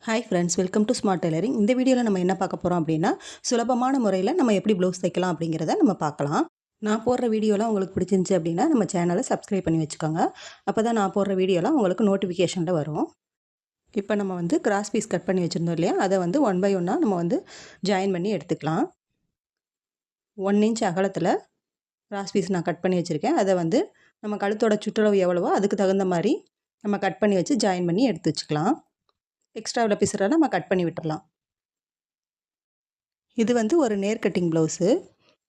Hi friends, welcome to smart tailoring. இந்த வீடியோவில் நம்ம என்ன பார்க்க போகிறோம் அப்படின்னா, சுலபமான முறையில் நம்ம எப்படி ப்ளவுஸ் தைக்கலாம் அப்படிங்கிறத நம்ம பார்க்கலாம். நான் போடுற வீடியோலாம் உங்களுக்கு பிடிச்சிருந்துச்சி அப்படின்னா நம்ம சேனலை சப்ஸ்கிரைப் பண்ணி வச்சுக்கோங்க. அப்போ தான் நான் போடுற வீடியோலாம் உங்களுக்கு நோட்டிஃபிகேஷனில் வரும். இப்போ நம்ம வந்து கிராஸ் பீஸ் கட் பண்ணி வச்சுருந்தோம் இல்லையா, அதை வந்து 1 பை 1 நம்ம வந்து ஜாயின் பண்ணி எடுத்துக்கலாம். 1 இன்ச் அகலத்தில் கிராஸ் பீஸ் நான் கட் பண்ணி வச்சுருக்கேன். அதை வந்து நம்ம கழுத்தோட சுற்றளவு எவ்வளவோ அதுக்கு தகுந்த மாதிரி நம்ம கட் பண்ணி வச்சு ஜாயின் பண்ணி எடுத்து வச்சுக்கலாம். எக்ஸ்ட்ரா உள்ள பீஸரை நம்ம கட் பண்ணி விட்டுறலாம். இது வந்து ஒரு நேர் கட்டிங் ப்ளவுஸு.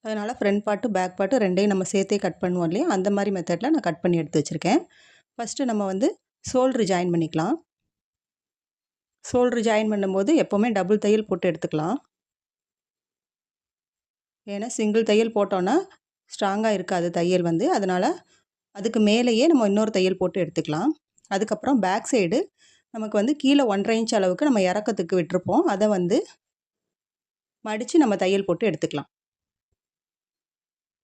அதனால் ஃப்ரண்ட் பார்ட்டு பேக் பார்ட்டு ரெண்டையும் நம்ம சேர்த்தே கட் பண்ணுவோம் இல்லையா, அந்த மாதிரி மெத்தடில் நான் கட் பண்ணி எடுத்து வச்சுருக்கேன். ஃபஸ்ட்டு நம்ம வந்து ஷோல்ட்ரு ஜாயின் பண்ணிக்கலாம். ஷோல்ட்ரு ஜாயின் பண்ணும்போது எப்போவுமே டபுள் தையல் போட்டு எடுத்துக்கலாம். ஏன்னா சிங்கிள் தையல் போட்டோன்னா ஸ்ட்ராங்காக இருக்காது தையல் வந்து. அதனால் அதுக்கு மேலேயே நம்ம இன்னொரு தையல் போட்டு எடுத்துக்கலாம். அதுக்கப்புறம் பேக் சைடு நமக்கு வந்து கீழே 1.5 இன்ச் அளவுக்கு நம்ம இறக்கத்துக்கு விட்டுருப்போம். அதை வந்து மடித்து நம்ம தையல் போட்டு எடுத்துக்கலாம்.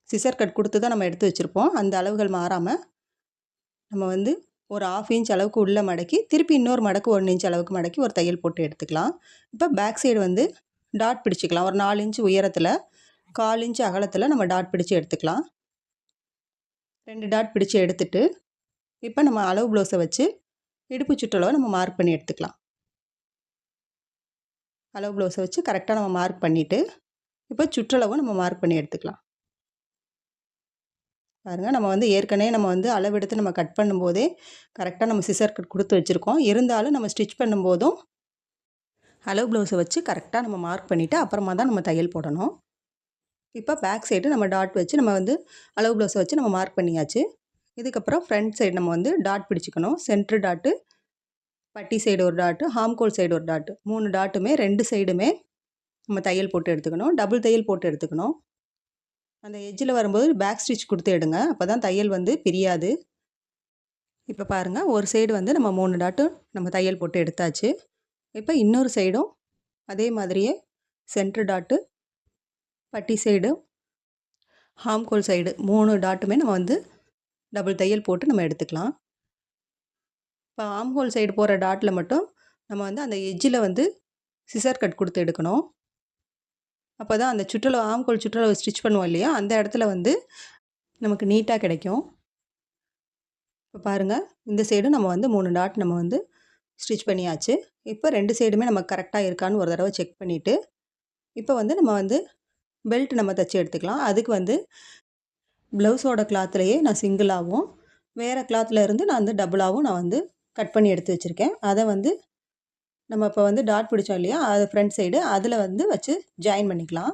சிசர் கட் கொடுத்து தான் நம்ம எடுத்து வச்சுருப்போம். அந்த அளவுகள் மாறாமல் நம்ம வந்து ஒரு 1/2 இன்ச் அளவுக்கு உள்ளே மடக்கி திருப்பி இன்னொரு மடக்கு 1 இன்ச் அளவுக்கு மடக்கி ஒரு தையல் போட்டு எடுத்துக்கலாம். இப்போ பேக் சைடு வந்து டாட் பிடிச்சிக்கலாம். ஒரு 4 இன்ச் உயரத்தில் 1/4 இன்ச் அகலத்தில் நம்ம டாட் பிடிச்சி எடுத்துக்கலாம். 2 டாட் பிடிச்சி எடுத்துட்டு இப்போ நம்ம அளவு ப்ளவுஸை வச்சு இடுப்பு சுற்றளவை நம்ம மார்க் பண்ணி எடுத்துக்கலாம். அளவு ப்ளவுஸை வச்சு கரெக்டாக நம்ம மார்க் பண்ணிவிட்டு இப்போ சுற்றளவும் நம்ம மார்க் பண்ணி எடுத்துக்கலாம். பாருங்கள், நம்ம வந்து ஏற்கனவே நம்ம வந்து அளவெடுத்து நம்ம கட் பண்ணும்போதே கரெக்டாக நம்ம சிசர் கட் கொடுத்து வச்சுருக்கோம். இருந்தாலும் நம்ம ஸ்டிச் பண்ணும்போதும் அளவு ப்ளவுஸை வச்சு கரெக்டாக நம்ம மார்க் பண்ணிவிட்டு அப்புறமா தான் நம்ம தையல் போடணும். இப்போ பேக் சைடு நம்ம டாட் வச்சு நம்ம வந்து அளவு ப்ளவுஸை வச்சு நம்ம மார்க் பண்ணியாச்சு. இதுக்கப்புறம் ஃப்ரண்ட் சைடு நம்ம வந்து டாட் பிடிச்சிக்கணும். சென்ட்ரு டாட்டு, பட்டி சைடு ஒரு டாட்டு, ஹாம்கோல் சைடு ஒரு டாட்டு, 3 டாட்டுமே 2 சைடுமே நம்ம தையல் போட்டு எடுத்துக்கணும். டபுள் தையல் போட்டு எடுத்துக்கணும். அந்த எட்ஜில் வரும்போது பேக் ஸ்டிச் கொடுத்து எடுங்க. அப்போ தான் தையல் வந்து பிரியாது. இப்போ பாருங்கள், ஒரு சைடு வந்து நம்ம 3 டாட்டும் நம்ம தையல் போட்டு எடுத்தாச்சு. இப்போ இன்னொரு சைடும் அதே மாதிரியே சென்ட்ரு டாட்டு, பட்டி சைடு, ஹாம்கோல் சைடு 3 டாட்டுமே நம்ம வந்து டபுள் தையல் போட்டு நம்ம எடுத்துக்கலாம். இப்போ ஆம்ஹோல் சைடு போகிற டாட்டில் மட்டும் நம்ம வந்து அந்த எட்ஜில் வந்து சிசர் கட் கொடுத்து எடுக்கணும். அப்போ தான் அந்த சுற்றளவு ஆம்ஹோல் சுற்றளவு ஸ்டிச் பண்ணுவோம் இல்லையா, அந்த இடத்துல வந்து நமக்கு நீட்டாக கிடைக்கும். இப்போ பாருங்கள், இந்த சைடும் நம்ம வந்து 3 டாட் நம்ம வந்து ஸ்டிச் பண்ணியாச்சு. இப்போ 2 சைடுமே நமக்கு கரெக்டாக இருக்கான்னு ஒரு தடவை செக் பண்ணிவிட்டு இப்போ வந்து நம்ம வந்து பெல்ட் நம்ம தைச்சி எடுத்துக்கலாம். அதுக்கு வந்து ப்ளவுஸோட கிளாத்துலேயே நான் சிங்கிளாகவும் வேறு கிளாத்தில் இருந்து நான் வந்து டபுளாகவும் நான் வந்து கட் பண்ணி எடுத்து வச்சுருக்கேன். அதை வந்து நம்ம இப்போ வந்து டாட் பிடிச்சோம் இல்லையா, அது ஃப்ரண்ட் சைடு அதில் வந்து வச்சு ஜாயின் பண்ணிக்கலாம்.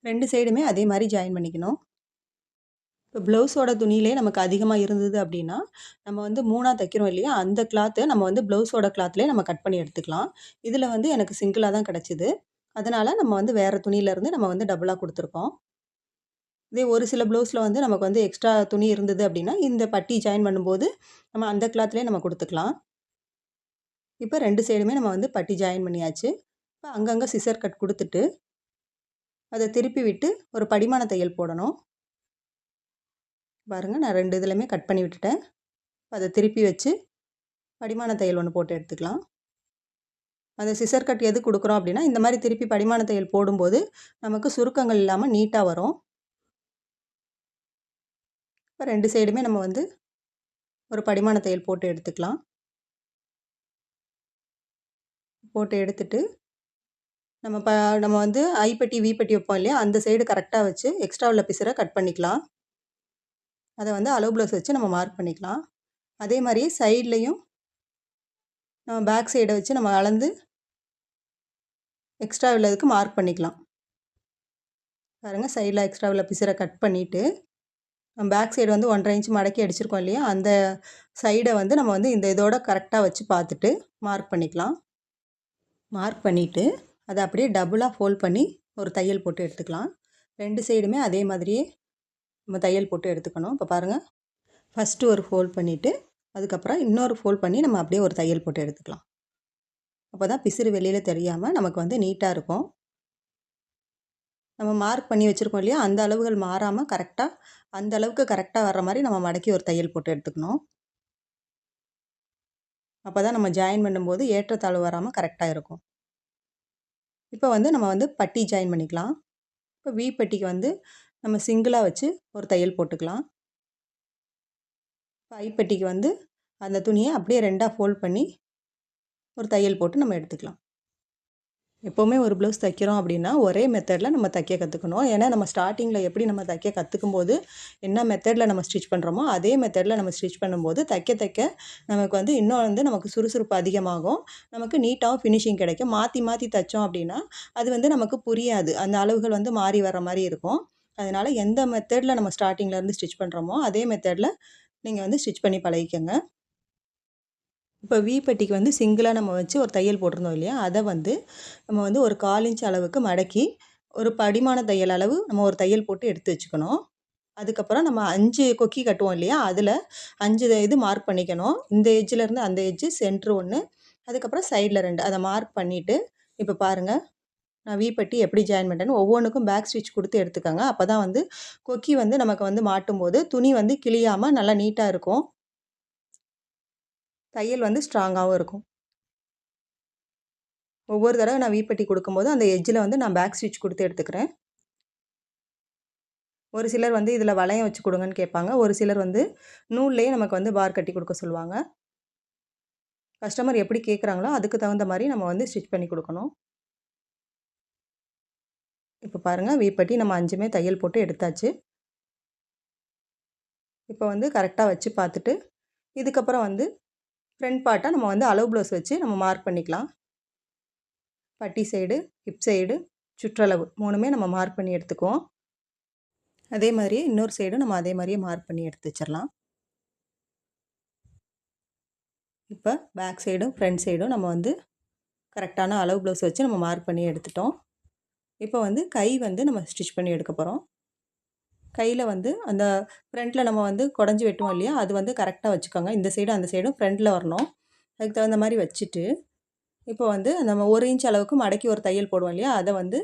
2 சைடுமே அதே மாதிரி ஜாயின் பண்ணிக்கணும். இப்போ ப்ளவுஸோட துணியிலே நமக்கு அதிகமாக இருந்தது அப்படின்னா நம்ம வந்து 3ஆக தைக்கிறோம் இல்லையா, அந்த கிளாத்தை நம்ம வந்து ப்ளவுஸோட கிளாத்லேயே நம்ம கட் பண்ணி எடுத்துக்கலாம். இதில் வந்து எனக்கு சிங்கிளாக தான் கிடச்சிது. அதனால் நம்ம வந்து வேறு துணியிலேருந்து நம்ம வந்து டபுளாக கொடுத்துருக்கோம். இதே ஒரு சில ப்ளவுஸில் வந்து நமக்கு வந்து எக்ஸ்ட்ரா துணி இருந்தது அப்படின்னா இந்த பட்டி ஜாயின் பண்ணும்போது நம்ம அந்த கிளாத்லேயே நம்ம கொடுத்துக்கலாம். இப்போ 2 சைடுமே நம்ம வந்து பட்டி ஜாயின் பண்ணியாச்சு. இப்போ அங்கங்கே சிசர் கட் கொடுத்துட்டு அதை திருப்பி விட்டு ஒரு படிமான தையல் போடணும். பாருங்கள், நான் 2 இதுலையுமே கட் பண்ணி விட்டுட்டேன். அதை திருப்பி வச்சு படிமான தையல் ஒன்று போட்டு எடுத்துக்கலாம். அந்த சிசர் கட் எது கொடுக்குறோம் அப்படின்னா இந்த மாதிரி திருப்பி படிமான தையல் போடும்போது நமக்கு சுருக்கங்கள் இல்லாமல் நீட்டாக வரும். இப்போ 2 சைடுமே நம்ம வந்து ஒரு படிமான தையல் போட்டு எடுத்துக்கலாம். போட்டு எடுத்துட்டு நம்ம வந்து ஐப்பட்டி வீப்பட்டி வைப்போம் இல்லையா, அந்த சைடு கரெக்டாக வச்சு எக்ஸ்ட்ரா உள்ள பிசரை கட் பண்ணிக்கலாம். அதை வந்து அளவு ப்ளவுஸ் வச்சு நம்ம மார்க் பண்ணிக்கலாம். அதே மாதிரியே சைட்லேயும் நம்ம பேக் சைடை வச்சு நம்ம அளந்து எக்ஸ்ட்ரா உள்ளதுக்கு மார்க் பண்ணிக்கலாம். பாருங்கள், சைடில் எக்ஸ்ட்ரா உள்ள பிசரை கட் பண்ணிவிட்டு நம்ம பேக் சைடு வந்து 1.5 இன்ச் மடக்கி அடிச்சிருக்கோம் இல்லையா, அந்த சைடை வந்து நம்ம வந்து இந்த இதோட கரெக்டாக வச்சு பார்த்துட்டு மார்க் பண்ணிக்கலாம். மார்க் பண்ணிவிட்டு அதை அப்படியே டபுளாக ஃபோல்ட் பண்ணி ஒரு தையல் போட்டு எடுத்துக்கலாம். 2 சைடுமே அதே மாதிரியே நம்ம தையல் போட்டு எடுத்துக்கணும். இப்போ பாருங்கள், ஃபஸ்ட்டு ஒரு ஃபோல்ட் பண்ணிவிட்டு அதுக்கப்புறம் இன்னொரு ஃபோல்ட் பண்ணி நம்ம அப்படியே ஒரு தையல் போட்டு எடுத்துக்கலாம். அப்போ தான் பிசிறு வெளியில் தெரியாமல் நமக்கு வந்து நீட்டாக இருக்கும். நம்ம மார்க் பண்ணி வச்சுருக்கோம் இல்லையா, அந்த அளவுகள் மாறாமல் கரெக்டாக அந்த அளவுக்கு கரெக்டாக வர்ற மாதிரி நம்ம மடக்கி ஒரு தையல் போட்டு எடுத்துக்கணும். அப்போ தான் நம்ம ஜாயின் பண்ணும்போது ஏற்றத்தாழ்வு வராமல் கரெக்டாக இருக்கும். இப்போ வந்து நம்ம வந்து பட்டி ஜாயின் பண்ணிக்கலாம். இப்போ வி பட்டிக்கு வந்து நம்ம சிங்கிளாக வச்சு ஒரு தையல் போட்டுக்கலாம். இப்போ ஐ பட்டிக்கு வந்து அந்த துணியை அப்படியே 2ஆக ஃபோல்ட் பண்ணி ஒரு தையல் போட்டு நம்ம எடுத்துக்கலாம். எப்போவுமே ஒரு ப்ளவுஸ் தைக்கிறோம் அப்படின்னா ஒரே மெத்தடில் நம்ம தைக்க கற்றுக்கணும். ஏன்னா நம்ம ஸ்டார்டிங்கில் எப்படி நம்ம தைக்க கற்றுக்கும்போது என்ன மெத்தடில் நம்ம ஸ்டிச் பண்ணுறோமோ அதே மெத்தடில் நம்ம ஸ்டிச் பண்ணும்போது தைக்க தைக்க நமக்கு வந்து இன்னும் வந்து நமக்கு சுறுசுறுப்பு அதிகமாகும். நமக்கு நீட்டாகவும் ஃபினிஷிங் கிடைக்கும். மாற்றி மாற்றி தைச்சோம் அப்படின்னா அது வந்து நமக்கு புரியாது. அந்த அளவுகள் வந்து மாறி வர மாதிரி இருக்கும். அதனால் எந்த மெத்தடில் நம்ம ஸ்டார்டிங்லேருந்து ஸ்டிச் பண்ணுறோமோ அதே மெத்தடில் நீங்கள் வந்து ஸ்டிச் பண்ணி பழகிக்கங்க. இப்போ வி பட்டிக்கு வந்து சிங்கிளாக நம்ம வச்சு ஒரு தையல் போட்டிருந்தோம் இல்லையா, அதை வந்து நம்ம வந்து ஒரு 1/4 இன்ச் அளவுக்கு மடக்கி ஒரு படிமான தையல் அளவு நம்ம ஒரு தையல் போட்டு எடுத்து வச்சுக்கணும். அதுக்கப்புறம் நம்ம 5 கொக்கி கட்டுவோம் இல்லையா, அதில் 5 இது மார்க் பண்ணிக்கணும். இந்த எட்ஜிலேருந்து அந்த எட்ஜு சென்ட்ரு 1, அதுக்கப்புறம் சைடில் 2 அதை மார்க் பண்ணிவிட்டு இப்போ பாருங்கள் நான் வி பட்டி எப்படி ஜாயின் பண்ணிட்டேன்னு ஒவ்வொன்றுக்கும் பேக் ஸ்டிச் கொடுத்து எடுத்துக்கோங்க. அப்போ தான் வந்து கொக்கி வந்து நமக்கு வந்து மாட்டும்போது துணி வந்து கிழியாமல் நல்லா நீட்டாக இருக்கும். தையல் வந்து ஸ்ட்ராங்காகவும் இருக்கும். ஒவ்வொரு தடவை நான் வீப்பட்டி கொடுக்கும்போது அந்த எட்ஜில் வந்து நான் பேக் ஸ்டிச் கொடுத்து எடுத்துக்கிறேன். ஒரு சிலர் வந்து இதில் வளையம் வச்சு கொடுங்கன்னு கேட்பாங்க. ஒரு சிலர் வந்து நூல்லேயே நமக்கு வந்து பார் கட்டி கொடுக்க சொல்லுவாங்க. கஸ்டமர் எப்படி கேட்குறாங்களோ அதுக்கு தகுந்த மாதிரி நம்ம வந்து ஸ்டிச் பண்ணி கொடுக்கணும். இப்போ பாருங்கள் வீப்பட்டி நம்ம 5மே தையல் போட்டு எடுத்தாச்சு. இப்போ வந்து கரெக்டாக வச்சு பார்த்துட்டு இதுக்கப்புறம் வந்து ஃப்ரண்ட் பார்ட்டை நம்ம வந்து அளவு ப்ளவுஸ் வச்சு நம்ம மார்க் பண்ணிக்கலாம். பட்டி சைடு, ஹிப் சைடு, சுற்றளவு 3மே நம்ம மார்க் பண்ணி எடுத்துக்குவோம். அதே மாதிரியே இன்னொரு சைடும் நம்ம அதே மாதிரியே மார்க் பண்ணி எடுத்து வச்சிடலாம். இப்போ பேக் சைடும் ஃப்ரண்ட் சைடும் நம்ம வந்து கரெக்டான அளவு ப்ளவுஸ் வச்சு நம்ம மார்க் பண்ணி எடுத்துட்டோம். இப்போ வந்து கை வந்து நம்ம ஸ்டிச் பண்ணி எடுக்க போகிறோம். கையில் வந்து அந்த ஃப்ரண்ட்டில் நம்ம வந்து குடஞ்சி வெட்டுவோம் இல்லையா, அது வந்து கரெக்டாக வச்சுக்கோங்க. இந்த சைடும் அந்த சைடும் ஃப்ரண்ட்டில் வரணும். அதுக்கு தகுந்த மாதிரி வச்சுட்டு இப்போ வந்து நம்ம 1 இன்ச் அளவுக்கு மடக்கி ஒரு தையல் போடுவோம் இல்லையா, அதை வந்து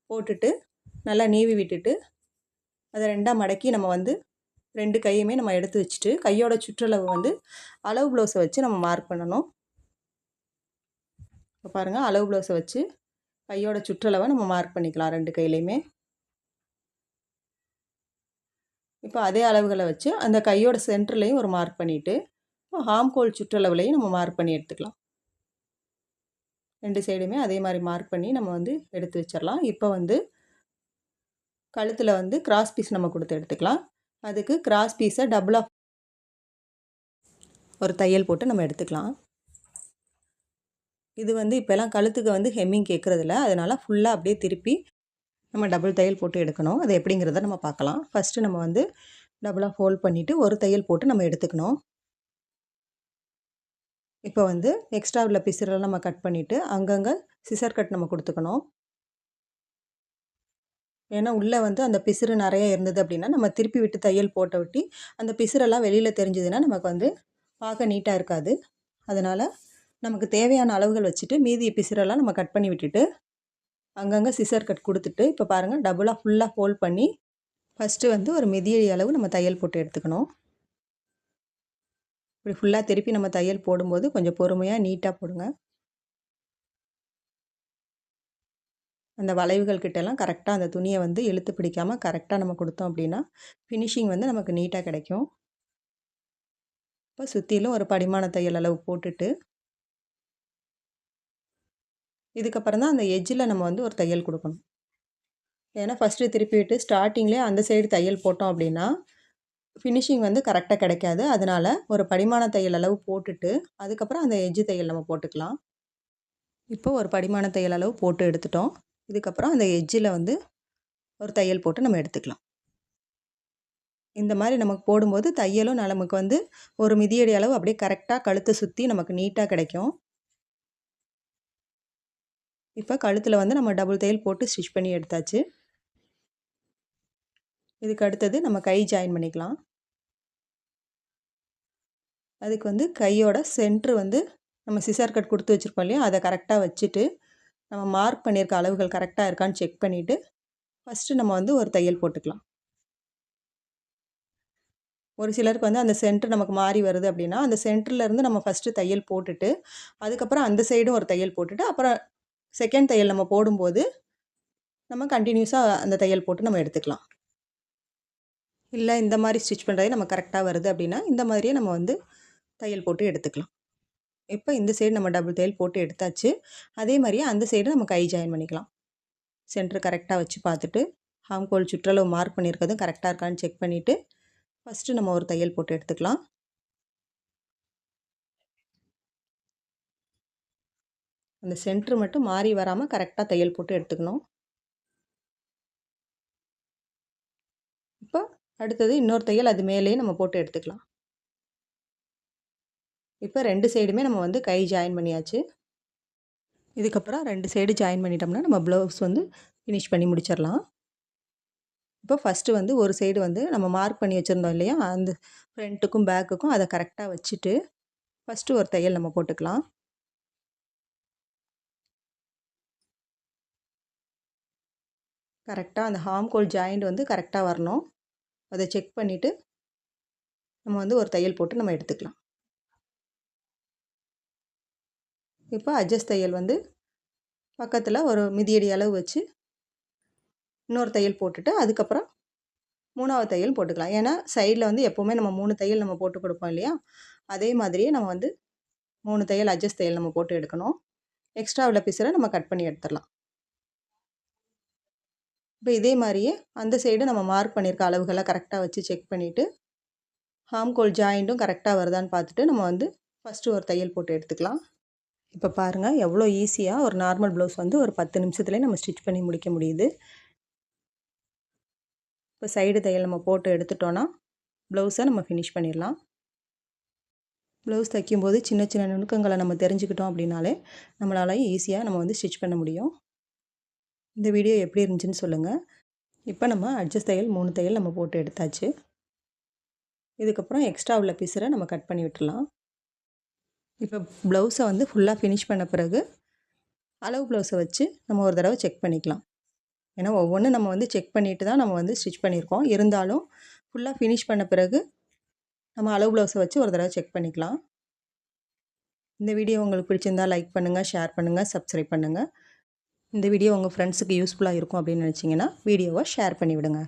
போட்டுட்டு நல்லா நீவி விட்டுட்டு அதை 2ஆக மடக்கி நம்ம வந்து 2 கையுமே நம்ம எடுத்து வச்சுட்டு கையோட சுற்றளவு வந்து அளவு ப்ளவுஸை வச்சு நம்ம மார்க் பண்ணணும். இப்போ பாருங்கள் அளவு ப்ளவுஸை வச்சு கையோட சுற்றளவை நம்ம மார்க் பண்ணிக்கலாம் 2 கையிலையுமே. இப்போ அதே அளவுகளை வச்சு அந்த கையோட சென்டர்லேயும் ஒரு மார்க் பண்ணிவிட்டு ஹாம்கோல் சுற்றளவுலையும் நம்ம மார்க் பண்ணி எடுத்துக்கலாம். 2 சைடுமே அதே மாதிரி மார்க் பண்ணி நம்ம வந்து எடுத்து வச்சிடலாம். இப்போ வந்து கழுத்தில் வந்து கிராஸ் பீஸ் நம்ம கொடுத்து எடுத்துக்கலாம். அதுக்கு கிராஸ் பீஸை டபுளாக ஒரு தையல் போட்டு நம்ம எடுத்துக்கலாம். இது வந்து இப்போலாம் கழுத்துக்கு வந்து ஹெம்மிங் கேட்குறதில்ல, அதனால் ஃபுல்லாக அப்படியே திருப்பி நம்ம டபுள் தையல் போட்டு எடுக்கணும். அது எப்படிங்கிறத நம்ம பார்க்கலாம். ஃபஸ்ட்டு நம்ம வந்து டபுளாக ஃபோல்ட் பண்ணிவிட்டு ஒரு தையல் போட்டு நம்ம எடுத்துக்கணும். இப்போ வந்து எக்ஸ்ட்ரா உள்ள பிசுறெல்லாம் நம்ம கட் பண்ணிவிட்டு அங்கங்கே சிசர் கட் நம்ம கொடுத்துக்கணும். ஏன்னா உள்ளே வந்து அந்த பிசுறு நிறைய இருந்தது அப்படின்னா நம்ம திருப்பி விட்டு தையல் போட்ட விட்டு அந்த பிசுறெல்லாம் வெளியில் தெரிஞ்சதுன்னா நமக்கு வந்து பார்க்க நீட்டாக இருக்காது. அதனால் நமக்கு தேவையான அளவுகள் வச்சுட்டு மீதி பிசுறெல்லாம் நம்ம கட் பண்ணி விட்டுட்டு அங்கங்கே சிசர் கட் கொடுத்துட்டு இப்போ பாருங்கள் டபுளாக ஃபுல்லாக ஃபோல்ட் பண்ணி ஃபஸ்ட்டு வந்து ஒரு மிதியடி அளவு நம்ம தையல் போட்டு எடுத்துக்கணும். இப்படி ஃபுல்லாக திருப்பி நம்ம தையல் போடும்போது கொஞ்சம் பொறுமையாக நீட்டாக போடுங்க. அந்த வளைவுகள் கிட்டலாம் கரெக்டாக அந்த துணியை வந்து இழுத்து பிடிக்காமல் கரெக்டாக நம்ம கொடுத்தோம் அப்படின்னா ஃபினிஷிங் வந்து நமக்கு நீட்டாக கிடைக்கும். இப்போ சுற்றிலும் ஒரு படிமான தையல் அளவு போட்டுட்டு இதுக்கப்புறம் தான் அந்த எட்ஜில் நம்ம வந்து ஒரு தையல் கொடுக்கணும். ஏன்னா ஃபஸ்ட்டு திருப்பி விட்டு ஸ்டார்டிங்லேயே அந்த சைடு தையல் போட்டோம் அப்படின்னா ஃபினிஷிங் வந்து கரெக்டாக கிடைக்காது. அதனால் ஒரு படிமான தையல் அளவு போட்டுட்டு அதுக்கப்புறம் அந்த எட்ஜு தையல் நம்ம போட்டுக்கலாம். இப்போ ஒரு படிமான தையல் அளவு போட்டு எடுத்துட்டோம். இதுக்கப்புறம் அந்த எட்ஜில் வந்து ஒரு தையல் போட்டு நம்ம எடுத்துக்கலாம். இந்த மாதிரி நமக்கு போடும்போது தையலும் நமக்கு வந்து ஒரு மிதியடி அளவு அப்படியே கரெக்டாக கழுத்தை சுற்றி நமக்கு நீட்டாக கிடைக்கும். இப்போ கழுத்தில் வந்து நம்ம டபுள் தையல் போட்டு ஸ்டிச் பண்ணி எடுத்தாச்சு. இதுக்கு அடுத்தது நம்ம கை ஜாயின் பண்ணிக்கலாம். அதுக்கு வந்து கையோட சென்ட்ரு வந்து நம்ம சிசர் கட் கொடுத்து வச்சுருக்கோம் இல்லையா, அதை கரெக்டாக வச்சுட்டு நம்ம மார்க் பண்ணியிருக்க அளவுகள் கரெக்டாக இருக்கான்னு செக் பண்ணிவிட்டு ஃபஸ்ட்டு நம்ம வந்து ஒரு தையல் போட்டுக்கலாம். ஒரு சிலருக்கு வந்து அந்த சென்டர் நமக்கு மாறி வருது அப்படின்னா, அந்த சென்டர்லேருந்து நம்ம ஃபஸ்ட்டு தையல் போட்டுட்டு, அதுக்கப்புறம் அந்த சைடும் ஒரு தையல் போட்டுட்டு, அப்புறம் செகண்ட் தையல் நம்ம போடும்போது, நம்ம கன்டினியூஸா அந்த தையல் போட்டு நம்ம எடுத்துக்கலாம். இல்ல இந்த மாரி ஸ்டிச் பண்ணுறதே நம்ம கரெக்ட்டா வருது அப்படின்னா, இந்த மாதிரியே நம்ம வந்து தையல் போட்டு எடுத்துக்கலாம். இப்ப இந்த சைடு நம்ம டபுள் தையல் போட்டு எடுத்தாச்சு. அதே மாரியே அந்த சைடு நம்ம கை ஜாயின் பண்ணிக்கலாம். சென்டர் கரெக்ட்டா வச்சு பார்த்துட்டு, ஆம் ஹோல் சுற்றளவு மார்க் பண்ணியிருக்கிறதும் கரெக்ட்டா இருக்கான்னு செக் பண்ணிட்டு, ஃபஸ்ட்டு நம்ம ஒரு தையல் போட்டு எடுத்துக்கலாம். அந்த சென்டர் மட்டும் மாறி வராம கரெக்ட்டா தையல் போட்டு எடுத்துக்கணும். இப்ப அடுத்தது இன்னொரு தையல் அது மேலேயே நம்ம போட்டு எடுத்துக்கலாம். இப்ப 2 சைடுமே நம்ம வந்து கை ஜாயின் பண்ணியாச்சு. இதுக்கப்புறம் 2 சைடு ஜாயின் பண்ணிட்டோம்னா, நம்ம ப்ளவுஸ் வந்து ஃபினிஷ் பண்ணி முடிச்சிடலாம். இப்போ ஃபஸ்ட்டு வந்து ஒரு சைடு வந்து நம்ம மார்க் பண்ணி வச்சுருந்தோம் இல்லையா? அந்த ஃப்ரண்ட்டுக்கும், பேக்குக்கும் அத கரெக்ட்டா வச்சுட்டு, ஃபஸ்ட்டு ஒரு தையல் நம்ம போட்டுக்கலாம். கரெக்ட்டா அந்த ஹார்ம்ஹோல் ஜாயிண்ட் வந்து கரெக்ட்டா வரணும். அத செக் பண்ணிட்டு, நம்ம வந்து ஒரு தையல் போட்டு நம்ம எடுத்துக்கலாம். இப்போ அட்ஜஸ்ட் தையல் வந்து பக்கத்துல ஒரு மிதியடி அளவு வச்சு, இன்னொரு தையல் போட்டுட்டு, அதுக்கப்புறம் 3வது தையல் போட்டுக்கலாம். ஏன்னா, சைடுல வந்து எப்பவுமே நம்ம 3 தையல் நம்ம போட்டு குடுப்போம் இல்லையா? அதே மாதிரியே நம்ம வந்து 3 தையல் அட்ஜஸ்ட் தையல் நம்ம போட்டு எடுக்கணும். எக்ஸ்ட்ரா உள்ள பீஸர நம்ம கட் பண்ணி எடுத்துரலாம். இப்ப இதே மாரியே அந்த சைடு நம்ம மார்க் பண்ணியிருக்க அளவுகள கரெக்ட்டா வச்சு செக் பண்ணிட்டு, ஹார்ம்ஹோல் ஜாயிண்ட்டும் கரெக்ட்டா வருதான்னு பார்த்துட்டு, நம்ம வந்து ஃபஸ்ட்டு ஒரு தையல் போட்டு எடுத்துக்கலாம். இப்ப பாருங்க, எவ்வளோ ஈஸியா ஒரு நார்மல் ப்ளவுஸ் வந்து ஒரு 10 நிமிஷத்துலயே நம்ம ஸ்டிச் பண்ணி முடிக்க முடியுது. இப்ப சைடு தையல் நம்ம போட்டு எடுத்துட்டோம்னா, ப்ளவுஸ நம்ம ஃபினிஷ் பண்ணிடலாம். ப்ளவுஸ் தைக்கும்போது சின்ன சின்ன நுணுக்கங்கள நம்ம தெரிஞ்சுக்கிட்டோம் அப்படின்னாலே, நம்மளால ஈஸியா நம்ம வந்து ஸ்டிச் பண்ண முடியும். இந்த வீடியோ எப்படி இருந்துச்சுன்னு சொல்லுங்க. இப்ப நம்ம அட்ஜஸ்ட் தையல் 3 தையல் நம்ம போட்டு எடுத்தாச்சு. இதுக்கப்புறம் எக்ஸ்ட்ரா உள்ள பீஸர நம்ம கட் பண்ணி விட்டுறலாம். இப்ப ப்ளவுஸ வந்து ஃபுல்லா ஃபினிஷ் பண்ண பிறகு, அளவு ப்ளவுஸ வச்சு நம்ம ஒரு தடவ செக் பண்ணிக்கலாம். ஏன்னா ஒவ்வொன்னும் நம்ம வந்து செக் பண்ணிட்டு தான் நம்ம வந்து ஸ்டிச் பண்ணியிருக்கோம். இருந்தாலும் ஃபுல்லா ஃபினிஷ் பண்ண பிறகு, நம்ம அளவு ப்ளவுஸ வச்சு ஒரு தடவ செக் பண்ணிக்கலாம். இந்த வீடியோ உங்களுக்கு பிடிச்சிருந்தா லைக் பண்ணுங்க, ஷேர் பண்ணுங்க, சப்ஸ்கிரைப் பண்ணுங்க. இந்த வீடியோ உங்க ஃப்ரெண்ட்ஸுக்கு யூஸ்ஃபுல்லா இருக்கும் அப்படின்னு நினச்சிங்கன்னா, வீடியோவ ஷேர் பண்ணி விடுங்க.